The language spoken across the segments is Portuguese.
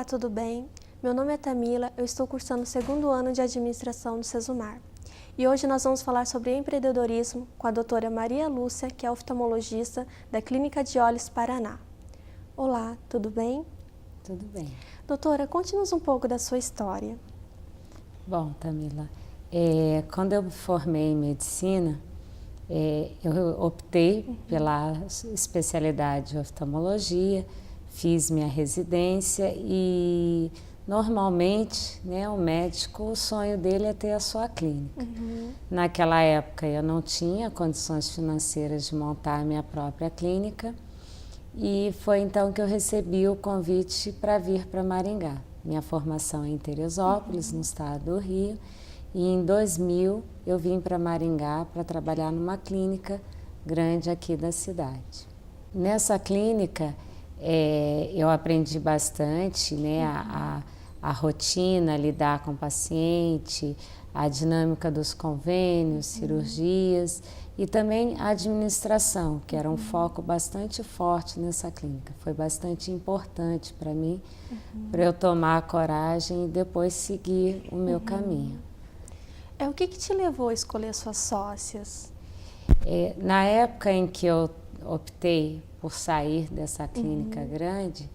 Olá, tudo bem? Meu nome é Tamila, eu estou cursando o segundo ano de administração no Sesumar. E hoje nós vamos falar sobre empreendedorismo com a doutora Maria Lúcia, que é oftalmologista da Clínica de Olhos Paraná. Olá, tudo bem? Tudo bem. Doutora, conte-nos um pouco da sua história. Bom, Tamila, quando eu me formei em medicina, eu optei pela especialidade de oftalmologia, fiz minha residência e normalmente, né, o médico, o sonho dele é ter a sua clínica. Naquela época eu não tinha condições financeiras de montar a minha própria clínica e foi então que eu recebi o convite para vir para Maringá. Minha formação é em Teresópolis, no estado do Rio, e em 2000 eu vim para Maringá para trabalhar numa clínica grande aqui da cidade. Nessa clínica eu aprendi bastante, né, a rotina, lidar com o paciente, a dinâmica dos convênios, cirurgias e também a administração, que era um foco bastante forte nessa clínica. Foi bastante importante para mim, para eu tomar a coragem e depois seguir o meu caminho. O que te levou a escolher suas sócias? Na época em que eu optei por sair dessa clínica grande,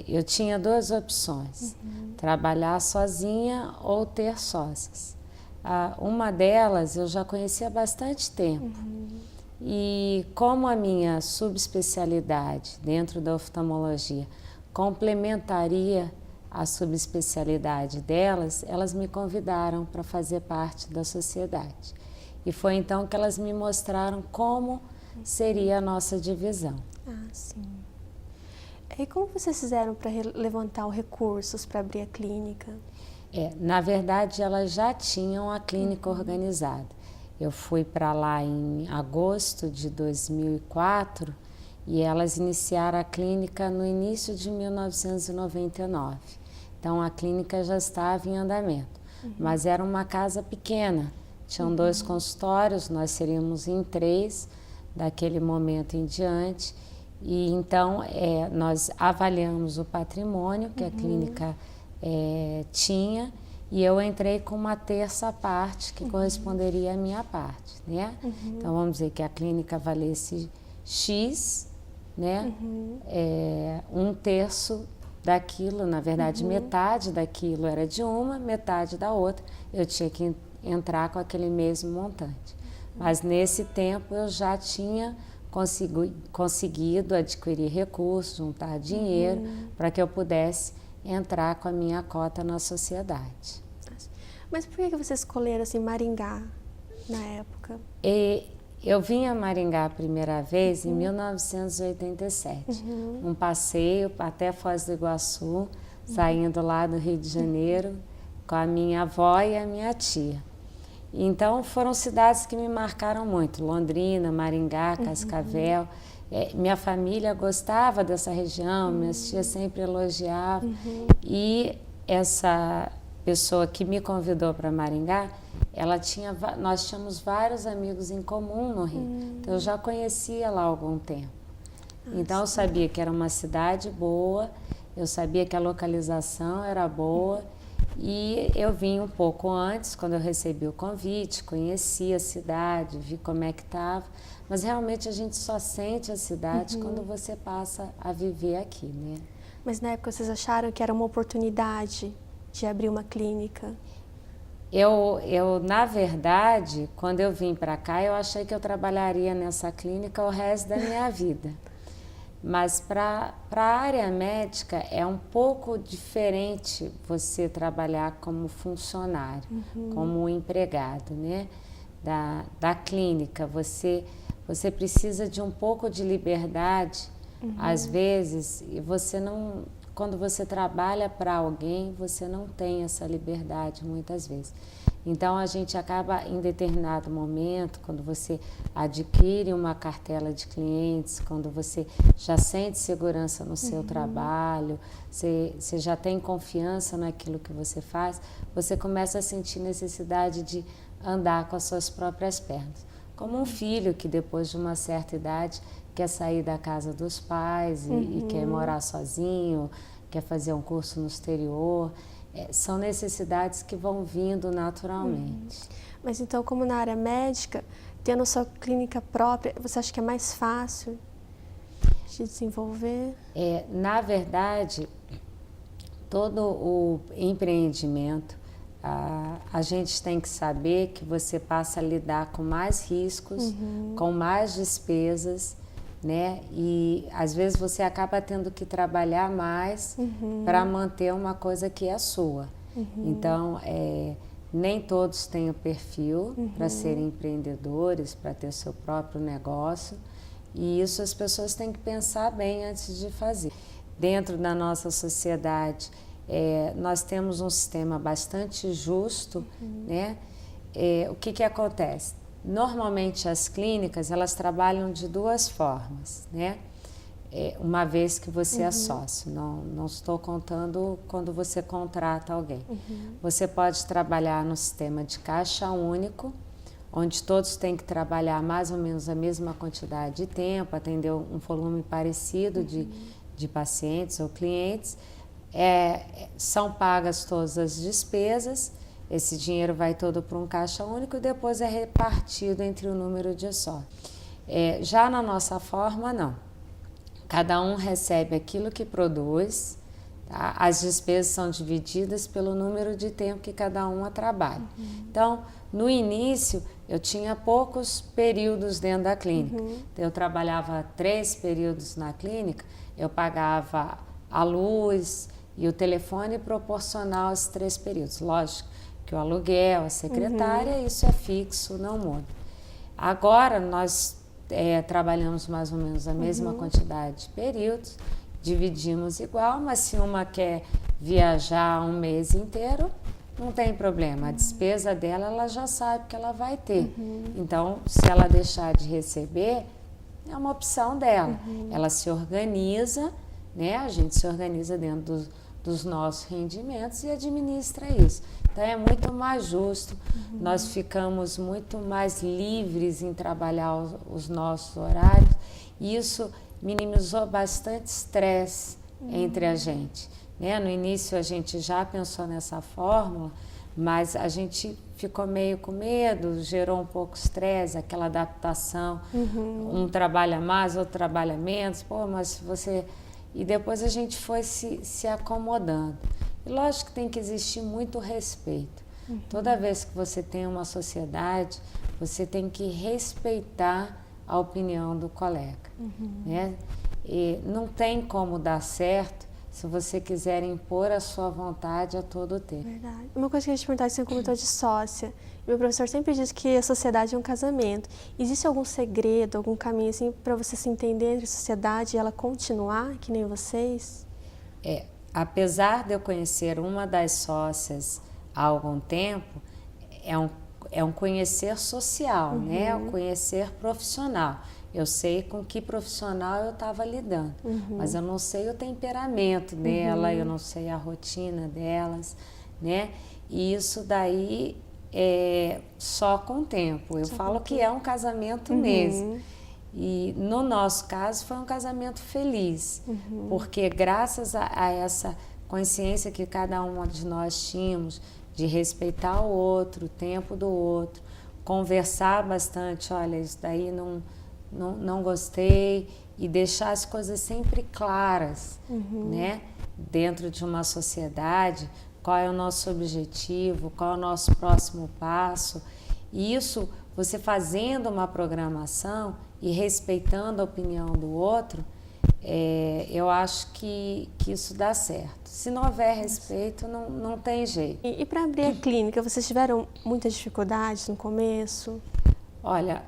eu tinha duas opções, trabalhar sozinha ou ter sócias. Uma delas eu já conhecia há bastante tempo e como a minha subespecialidade dentro da oftalmologia complementaria a subespecialidade delas, elas me convidaram para fazer parte da sociedade. E foi então que elas me mostraram como seria a nossa divisão. Ah, sim. E como vocês fizeram para levantar os recursos para abrir a clínica? Na verdade, elas já tinham a clínica organizada. Eu fui para lá em agosto de 2004 e elas iniciaram a clínica no início de 1999. Então, a clínica já estava em andamento, mas era uma casa pequena. Tinham 2 consultórios, nós seríamos em 3 daquele momento em diante. E então nós avaliamos o patrimônio que a clínica tinha e eu entrei com uma terça parte que corresponderia à minha parte, né? Então vamos dizer que a clínica valesse X, né? 1/3 daquilo, na verdade metade daquilo era de uma, metade da outra. Eu tinha que entrar com aquele mesmo montante. Mas nesse tempo eu já tinha conseguido adquirir recursos, juntar dinheiro para que eu pudesse entrar com a minha cota na sociedade. Mas por que você escolheram assim, Maringá na época? Eu vim a Maringá a primeira vez em 1987, um passeio até Foz do Iguaçu, saindo lá do Rio de Janeiro com a minha avó e a minha tia. Então foram cidades que me marcaram muito, Londrina, Maringá, Cascavel. Minha família gostava dessa região, minhas tias sempre elogiavam. E essa pessoa que me convidou para Maringá, nós tínhamos vários amigos em comum no Rio. Então eu já conhecia lá há algum tempo. Então eu sabia que era uma cidade boa, eu sabia que a localização era boa. E eu vim um pouco antes, quando eu recebi o convite, conheci a cidade, vi como é que estava, mas realmente a gente só sente a cidade quando você passa a viver aqui, né? Mas na época vocês acharam que era uma oportunidade de abrir uma clínica? Na verdade, quando eu vim para cá, eu achei que eu trabalharia nessa clínica o resto da minha vida. Mas para a área médica é um pouco diferente você trabalhar como funcionário, como empregado, né? Da clínica. Você precisa de um pouco de liberdade, às vezes, e você não... Quando você trabalha para alguém, você não tem essa liberdade muitas vezes. Então, a gente acaba, em determinado momento, quando você adquire uma cartela de clientes, quando você já sente segurança no seu trabalho, você já tem confiança naquilo que você faz, você começa a sentir necessidade de andar com as suas próprias pernas. Como um filho que, depois de uma certa idade, quer sair da casa dos pais e quer morar sozinho, quer fazer um curso no exterior. São necessidades que vão vindo naturalmente. Mas então, como na área médica, tendo sua clínica própria, você acha que é mais fácil de desenvolver? Na verdade, todo o empreendimento, a gente tem que saber que você passa a lidar com mais riscos, com mais despesas, né? E às vezes você acaba tendo que trabalhar mais para manter uma coisa que é sua. Então, nem todos têm o perfil para serem empreendedores, para ter seu próprio negócio. E isso as pessoas têm que pensar bem antes de fazer. Dentro da nossa sociedade, nós temos um sistema bastante justo, né? O que acontece? Normalmente as clínicas, elas trabalham de duas formas, né? Uma vez que você é sócio, não estou contando quando você contrata alguém. Você pode trabalhar no sistema de caixa único, onde todos têm que trabalhar mais ou menos a mesma quantidade de tempo, atender um volume parecido de pacientes ou clientes. São pagas todas as despesas, esse dinheiro vai todo para um caixa único e depois é repartido entre o número de sócios. Já na nossa forma, não. Cada um recebe aquilo que produz, tá? As despesas são divididas pelo número de tempo que cada uma trabalha. Então, no início, eu tinha poucos períodos dentro da clínica. Então, eu trabalhava 3 períodos na clínica, eu pagava a luz e o telefone proporcional aos 3 períodos. Lógico que o aluguel, a secretária, isso é fixo, não muda. Agora, nós trabalhamos mais ou menos a mesma quantidade de períodos, dividimos igual, mas se uma quer viajar um mês inteiro, não tem problema. A despesa dela, ela já sabe que ela vai ter. Então, se ela deixar de receber, é uma opção dela. Ela se organiza, né? A gente se organiza dentro dos nossos rendimentos e administra isso. Então, é muito mais justo, nós ficamos muito mais livres em trabalhar os nossos horários e isso minimizou bastante estresse entre a gente. Né? No início, a gente já pensou nessa fórmula, mas a gente ficou meio com medo, gerou um pouco estresse, aquela adaptação, um trabalha mais, outro trabalha menos, mas você... E depois a gente foi se acomodando. E lógico que tem que existir muito respeito. Toda vez que você tem uma sociedade, você tem que respeitar a opinião do colega. Né? E não tem como dar certo se você quiser impor a sua vontade a todo tempo. Verdade. Uma coisa que a gente perguntar, você comentou de sócia. Meu professor sempre diz que a sociedade é um casamento. Existe algum segredo, algum caminho assim para você se entender entre a sociedade e ela continuar, que nem vocês? Apesar de eu conhecer uma das sócias há algum tempo, é um conhecer social, né? Um conhecer profissional. Eu sei com que profissional eu estava lidando, mas eu não sei o temperamento dela, eu não sei a rotina delas, né? E isso daí é só com o tempo. Eu falo que é um casamento mesmo. E no nosso caso foi um casamento feliz, porque graças a essa consciência que cada uma de nós tínhamos de respeitar o outro, o tempo do outro, conversar bastante, olha, isso daí não gostei, e deixar as coisas sempre claras, né? Dentro de uma sociedade, qual é o nosso objetivo, qual é o nosso próximo passo. E isso, você fazendo uma programação e respeitando a opinião do outro, eu acho que isso dá certo. Se não houver respeito, não tem jeito. E para abrir a clínica, vocês tiveram muitas dificuldades no começo? Olha,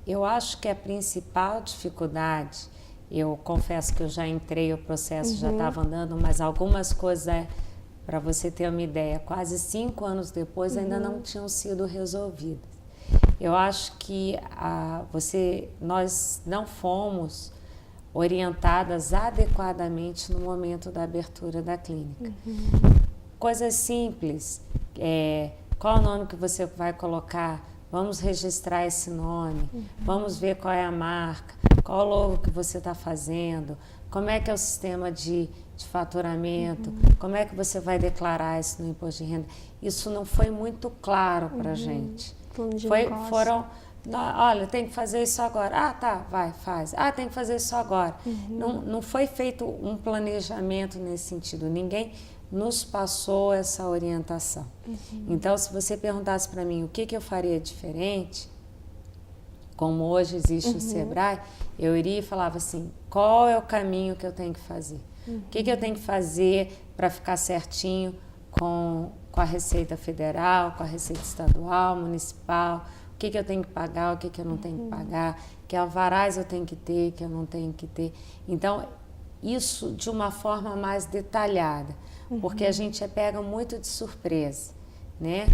eu acho que a principal dificuldade, eu confesso que eu já entrei, o processo já estava andando, mas algumas coisas, para você ter uma ideia, quase 5 anos depois ainda não tinham sido resolvidas. Eu acho que nós não fomos orientadas adequadamente no momento da abertura da clínica. Coisas simples, qual o nome que você vai colocar? Vamos registrar esse nome, vamos ver qual é a marca, qual o logo que você está fazendo, como é que é o sistema de faturamento, como é que você vai declarar isso no imposto de renda. Isso não foi muito claro para a gente. Foram, olha, tem que fazer isso agora. Ah, tá, vai, faz. Ah, tem que fazer isso agora. Não foi feito um planejamento nesse sentido. Ninguém nos passou essa orientação. Então, se você perguntasse para mim o que eu faria diferente, como hoje existe o Sebrae, eu iria e falava assim, qual é o caminho que eu tenho que fazer? O que eu tenho que fazer para ficar certinho com a Receita Federal, com a Receita Estadual, Municipal, o que eu tenho que pagar, o que eu não tenho que pagar, que alvarás eu tenho que ter, que eu não tenho que ter. Então, isso de uma forma mais detalhada, porque a gente pega muito de surpresa, né?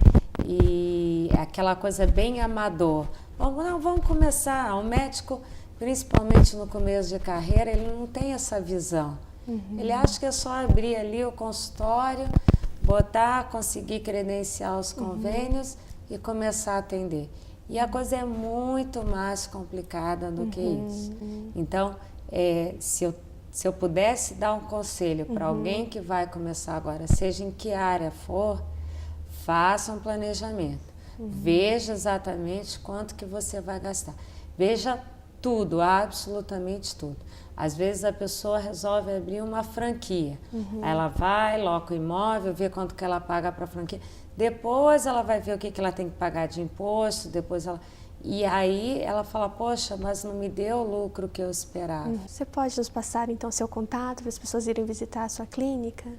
E aquela coisa bem amador. Vamos começar. O médico, principalmente no começo de carreira, ele não tem essa visão. Ele acha que é só abrir ali o consultório, conseguir credenciar os convênios e começar a atender. E a coisa é muito mais complicada do que isso. Então, se eu pudesse dar um conselho para alguém que vai começar agora, seja em que área for, faça um planejamento. Veja exatamente quanto que você vai gastar. Veja tudo, absolutamente tudo. Às vezes a pessoa resolve abrir uma franquia. Aí ela vai, loca o imóvel, vê quanto que ela paga para a franquia. Depois ela vai ver o que ela tem que pagar de imposto, e aí ela fala, poxa, mas não me deu o lucro que eu esperava. Você pode nos passar então seu contato para as pessoas irem visitar a sua clínica?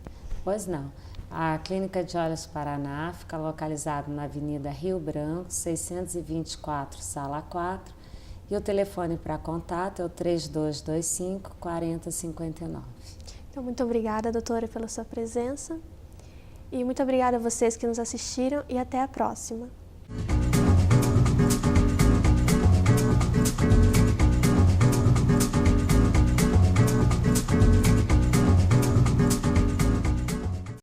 Pois não. A Clínica de Olhos Paraná fica localizada na Avenida Rio Branco, 624, sala 4. E o telefone para contato é o 3225-4059. Então, muito obrigada, doutora, pela sua presença. E muito obrigada a vocês que nos assistiram e até a próxima.